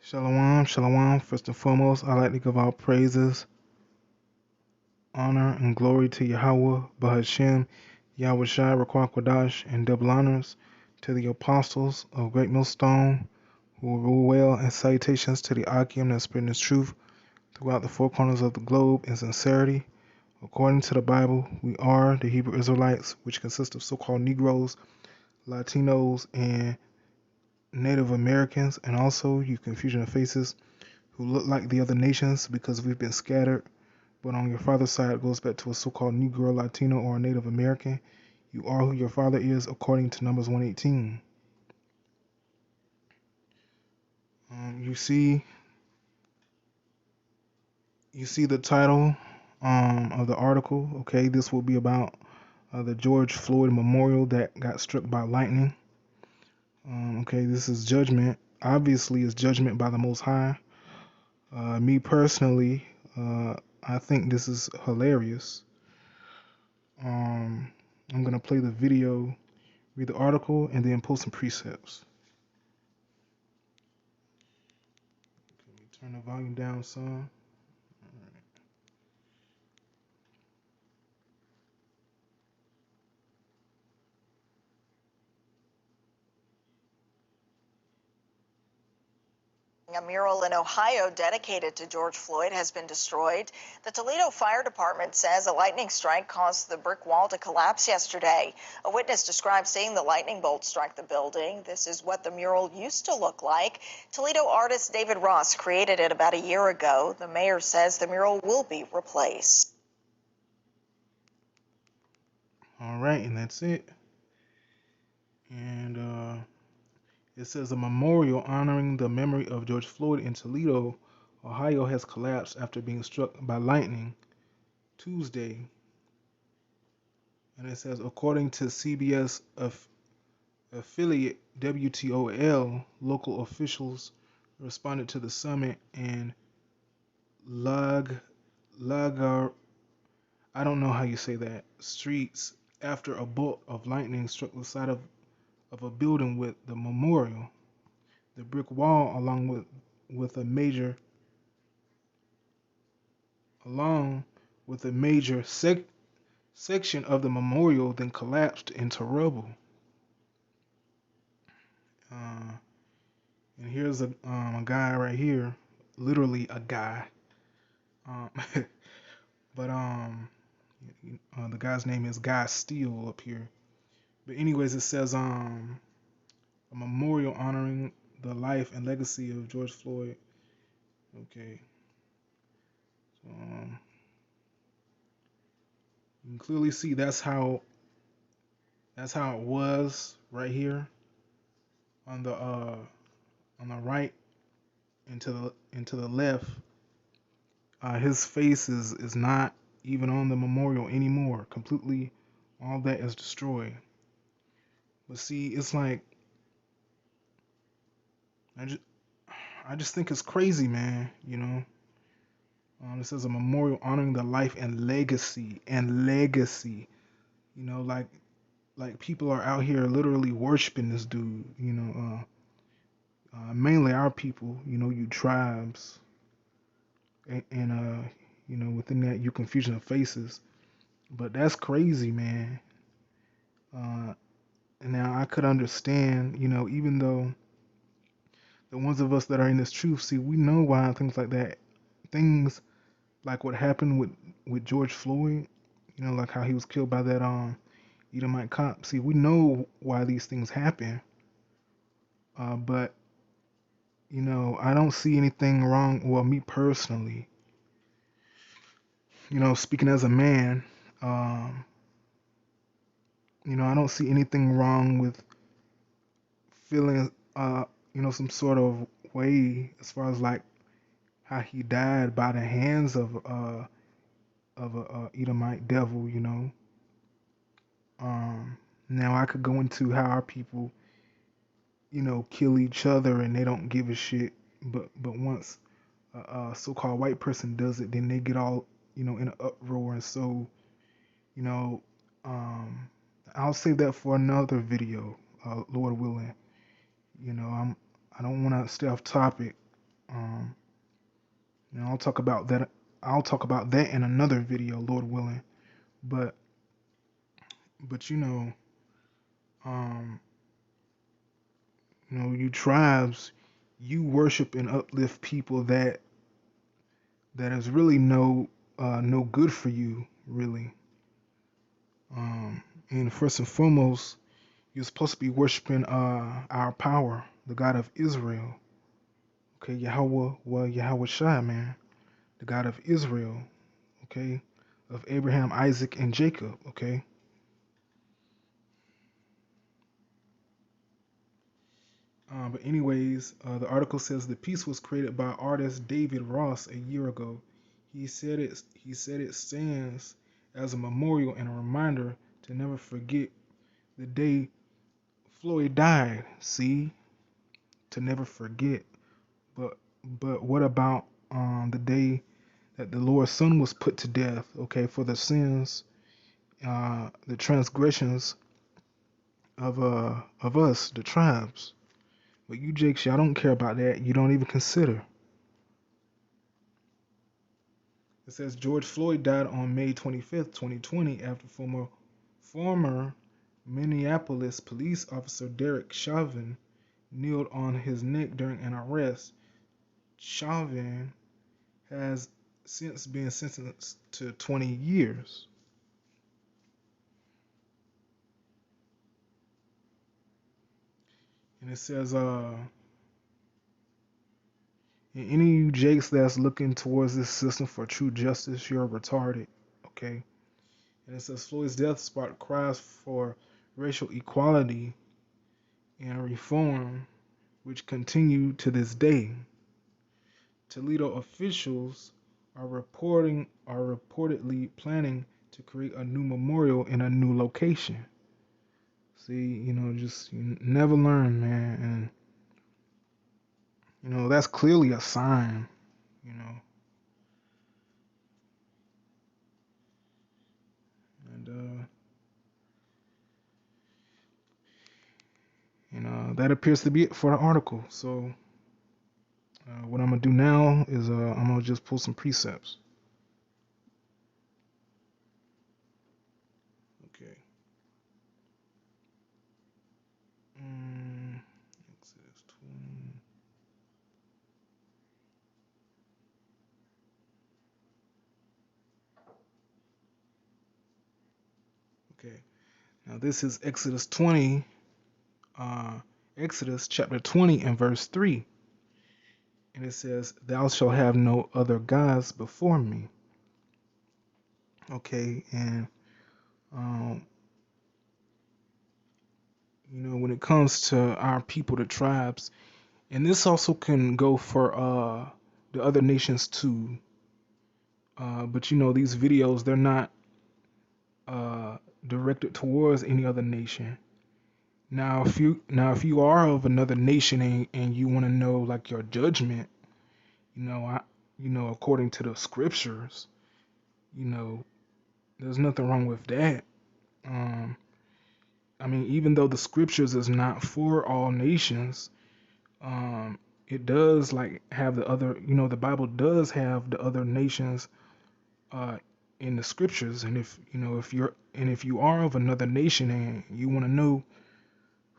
Shalom, shalom. First and foremost, I'd like to give all praises, honor, and glory to Yahweh, Bahashem, Yahweh Shai, Raquah Quadash, and double honors to the apostles of Great Millstone who will rule well, and salutations to the Akim that spreading his truth throughout the four corners of the globe in sincerity. According to the Bible, we are the Hebrew Israelites, which consist of so-called Negroes, Latinos, and Native Americans, and also you confusion of faces who look like the other nations because we've been scattered. But on your father's side, it goes back to a so-called Negro, Latino, or a Native American. You are who your father is, according to Numbers 118. You see the title of the article. Okay, this will be about the George Floyd Memorial that got struck by lightning. Okay, this is judgment. Obviously, it's judgment by the Most High. Me personally, I think this is hilarious. I'm gonna play the video, read the article, and then post some precepts. Let me turn the volume down some. A mural in Ohio dedicated to George Floyd has been destroyed. The Toledo Fire Department says a lightning strike caused the brick wall to collapse yesterday. A witness described seeing the lightning bolt strike the building. This is what the mural used to look like. Toledo artist David Ross created it about a year ago. The mayor says the mural will be replaced. All right, and that's it. And it says a memorial honoring the memory of George Floyd in Toledo, Ohio has collapsed after being struck by lightning Tuesday. And it says, according to CBS affiliate WTOL, local officials responded to the summit and Lagar, I don't know how you say that, streets after a bolt of lightning struck the side of a building with the memorial. The brick wall, along with a major section of the memorial, then collapsed into rubble. And here's a guy right here, literally a guy. Um, but the guy's name is Guy Steele up here. But anyways, it says a memorial honoring the life and legacy of George Floyd. Okay. So, you can clearly see that's how it was right here on the right and to the left. His face is not even on the memorial anymore. Completely, all that is destroyed. But see, it's like I just think it's crazy, man. You know, it says a memorial honoring the life and legacy You know, like people are out here literally worshiping this dude. You know, mainly our people. You know, you tribes, and you know, within that you confusion of faces. But that's crazy, man. And now I could understand, you know, even though the ones of us that are in this truth, see, we know why things like what happened with George Floyd, you know, like how he was killed by that Edomite cop. See, we know why these things happen, but you know, I don't see anything wrong. Well, me personally, you know, speaking as a man, um, you know, I don't see anything wrong with feeling, you know, some sort of way as far as like how he died by the hands of a Edomite devil, you know. Now I could go into how our people, you know, kill each other and they don't give a shit, but once a so-called white person does it, then they get all, you know, in an uproar. And so, you know, I'll save that for another video, Lord willing. I don't want to stay off topic. Um, I'll talk about that. I'll talk about that in another video, Lord willing. But but um, you tribes, you worship and uplift people that is really no good for you, really. And first and foremost, you're supposed to be worshiping our power, the God of Israel. Okay, Yahweh Shai, man, the God of Israel. Okay, of Abraham, Isaac, and Jacob. Okay. But anyways, the article says the piece was created by artist David Ross a year ago. He said it stands as a memorial and a reminder to never forget the day Floyd died. See, to never forget. But what about the day that the Lord's Son was put to death? Okay, for the sins, the transgressions of us, the tribes. But you, Jake, I don't care about that. You don't even consider. It says George Floyd died on May 25th, 2020, after former Minneapolis police officer Derek Chauvin kneeled on his neck during an arrest. Chauvin has since been sentenced to 20 years. And it says, and any of you Jakes that's looking towards this system for true justice, you're retarded. Okay. And it says Floyd's death sparked cries for racial equality and reform, which continue to this day. Toledo officials are reportedly planning to create a new memorial in a new location. See, just you never learn, man, and that's clearly a sign, you know, and that appears to be it for the article. So what I'm gonna do now is I'm gonna just pull some precepts. Okay. Exodus 20. Okay. Now this is Exodus 20, Exodus chapter 20 and verse 3. And it says, "Thou shalt have no other gods before me." Okay, and um, when it comes to our people, the tribes, and this also can go for the other nations too. But these videos, they're not uh, directed towards any other nation. Now if you are of another nation and you want to know like your judgment, I according to the scriptures, you know there's nothing wrong with that. Um, I mean, even though the scriptures is not for all nations, um, it does like have the other, the Bible does have the other nations uh, in the scriptures. And if you are of another nation and you want to know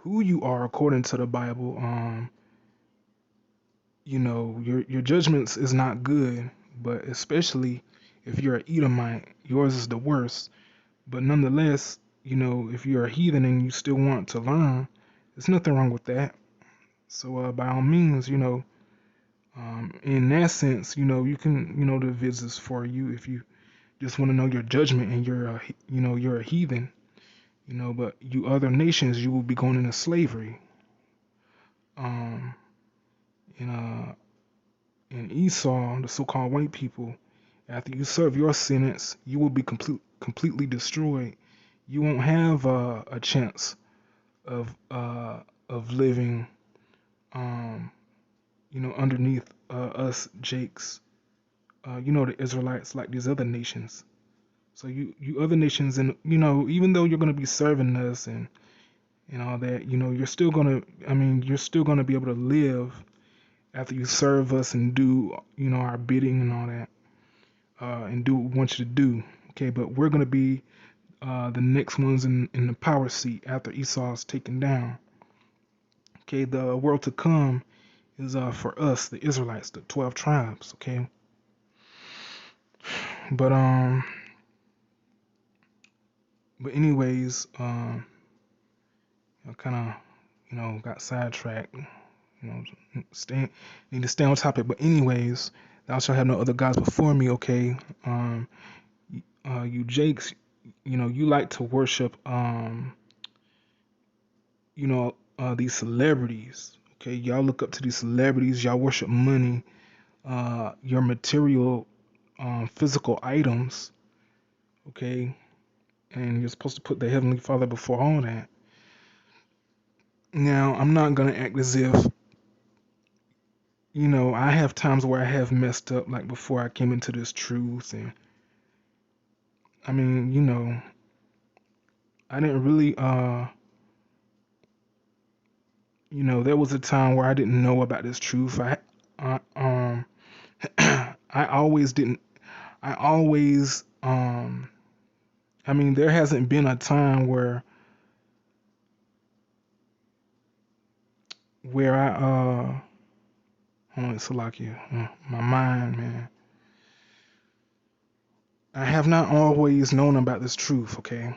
who you are according to the Bible, your judgments is not good. But especially if you're an Edomite, yours is the worst. But nonetheless, if you're a heathen and you still want to learn, there's nothing wrong with that. So by all means, in that sense, you can, the visits for you if you just want to know your judgment and you're a heathen, but you other nations, you will be going into slavery. Um, and in Esau, the so-called white people, after you serve your sentence, you will be completely destroyed. You won't have a chance of living, um, underneath us Jakes, the Israelites, like these other nations. So you other nations, and even though you're gonna be serving us, and and all that, you're still gonna be able to live after you serve us and do, our bidding and all that, and do what we want you to do. Okay, but we're gonna be the next ones in the power seat after Esau's taken down. Okay, the world to come is for us, the Israelites, the 12 tribes. Okay, but anyways, I kind of got sidetracked. You know, need to stay on topic. But anyways, thou shalt have no other gods before me. Okay, you Jakes, you like to worship these celebrities. Okay, y'all look up to these celebrities. Y'all worship money, your material, physical items. Okay, and you're supposed to put the Heavenly Father before all that. Now, I'm not gonna act as if I have times where I have messed up, like before I came into this truth, and I mean, I didn't really, there was a time where I didn't know about this truth. I I always didn't. I always, there hasn't been a time where I, hold on, Salakia, my mind, man. I have not always known about this truth, okay?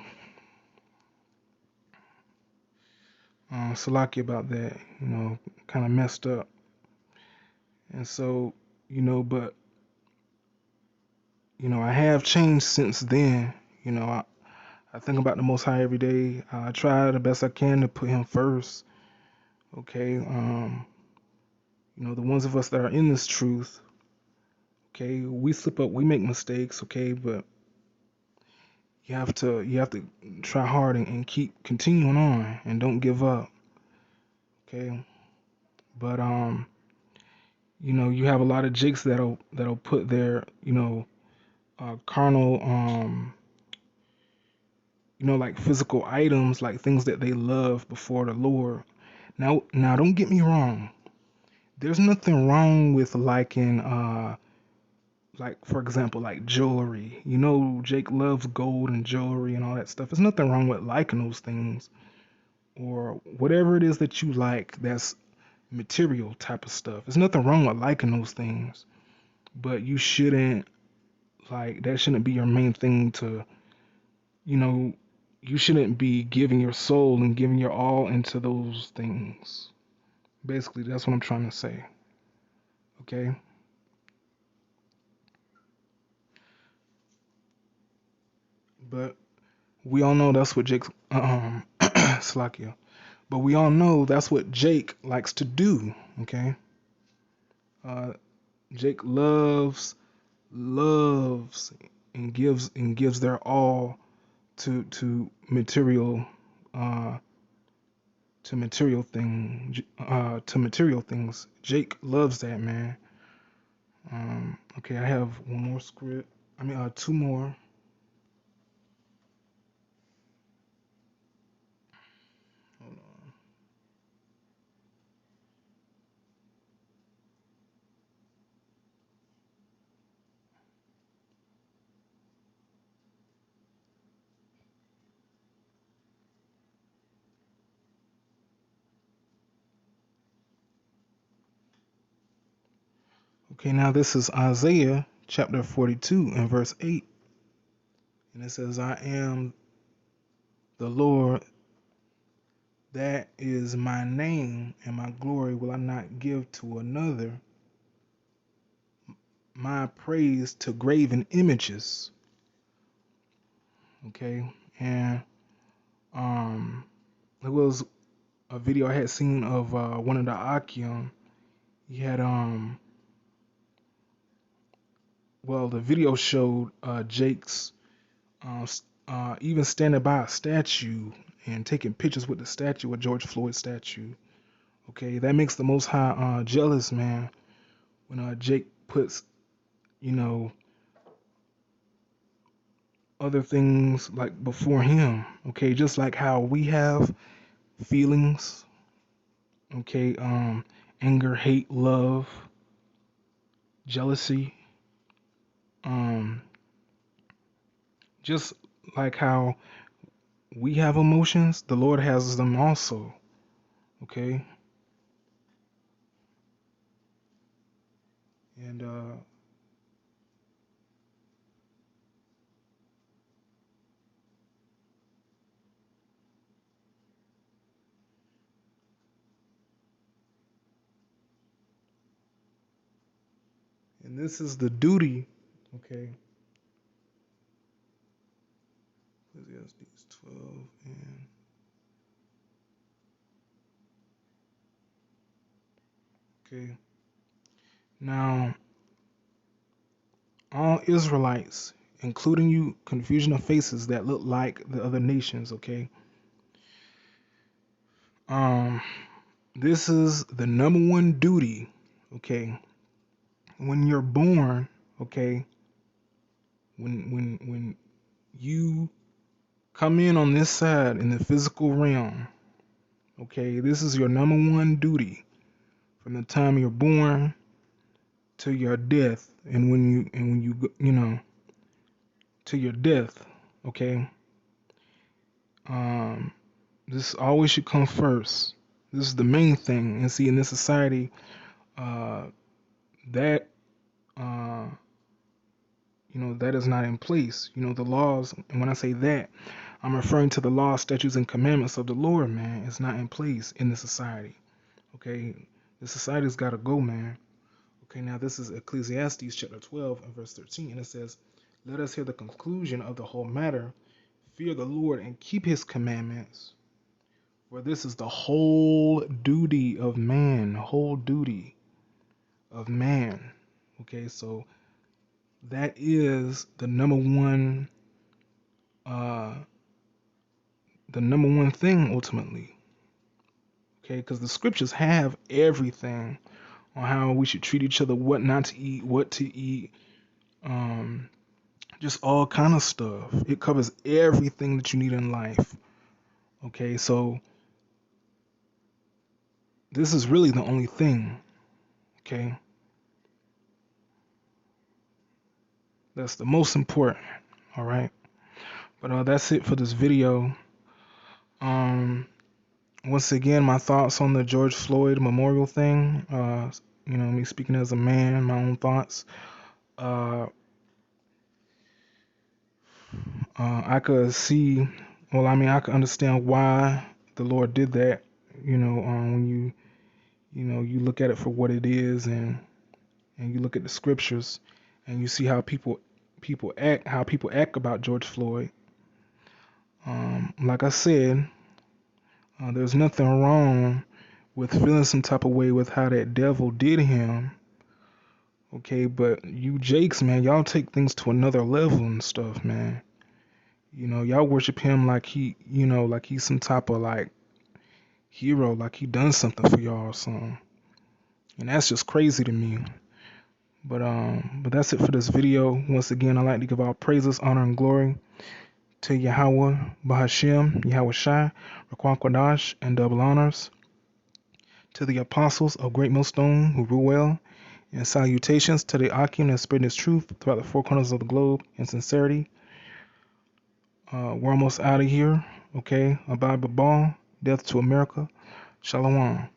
Salakia about that, kind of messed up. And so, but, I have changed since then. I think about the Most High every day. I try the best I can to put Him first, okay? The ones of us that are in this truth, okay, we slip up, we make mistakes, okay, but you have to try hard and keep continuing on and don't give up, okay? But you have a lot of jakes that'll put their carnal like physical items, like things that they love before the Lord. Now don't get me wrong. There's nothing wrong with liking like for example like jewelry. Jake loves gold and jewelry and all that stuff. There's nothing wrong with liking those things or whatever it is that you like that's material type of stuff. There's nothing wrong with liking those things, but you shouldn't that shouldn't be your main thing to, you know, you shouldn't be giving your soul and giving your all into those things. Basically, that's what I'm trying to say. Okay? But we all know that's what Jake Slakia. But we all know that's what Jake likes to do, okay? Uh Jake loves and gives their all to material uh to material things. Jake loves that, man. Okay, I have one more script. Two more. Hold on. Okay, now this is Isaiah chapter 42 and verse 8. And it says, I am the Lord, that is my name, and my glory will I not give to another. My praise to graven images. Okay, and it was a video I had seen of one of the Akim. He had the video showed Jake's even standing by a statue and taking pictures with the statue, with George Floyd's statue. Okay, that makes the Most High jealous, man. When Jake puts, you know, other things like before him. Okay, just like how we have feelings, okay, anger, hate, love, jealousy, um, just like how we have emotions, the Lord has them also, okay? And this is the duty, okay? Ecclesiastes 12 and okay. Now, all Israelites, including you, confusion of faces that look like the other nations, okay? Um, this is the number one duty, okay? When you're born, okay? When you come in on this side in the physical realm, okay? This is your number one duty from the time you're born to your death, and when you you know, to your death, okay? Um, this always should come first. This is the main thing. And see, in this society, uh, that uh, that is not in place. The laws, and when I say that, I'm referring to the laws, statutes, and commandments of the Lord, man. It's not in place in the society. Okay, the society's got to go, man. Okay, now this is Ecclesiastes chapter 12 and verse 13, and it says, "Let us hear the conclusion of the whole matter. Fear the Lord and keep His commandments, for this is the whole duty of man." Whole duty of man. Okay, so that is uh, the number one thing ultimately. Okay, because the scriptures have everything on how we should treat each other, what not to eat, what to eat, um, just all kind of stuff. It covers everything that you need in life. Okay, so this is really the only thing. Okay, that's the most important. All right, but that's it for this video. Once again, my thoughts on the George Floyd memorial thing. Me speaking as a man, my own thoughts. Uh, I could see, well, I could understand why the Lord did that. When you look at it for what it is, and you look at the scriptures, and you see how people act about George Floyd. Like I said, there's nothing wrong with feeling some type of way with how that devil did him. Okay, but you Jakes, man, y'all take things to another level and stuff, man. Y'all worship him like like he's some type of like hero, like he done something for y'all or something. And that's just crazy to me. But that's it for this video. Once again, I'd like to give all praises, honor, and glory to Yahweh, Bahashem, Yahweh Shai, Raquan Kodash, and double honors to the apostles of Great Millstone who rule well, and salutations to the Akim that spread his truth throughout the four corners of the globe in sincerity. We're almost out of here. Okay, Abba Babal, death to America. Shalom.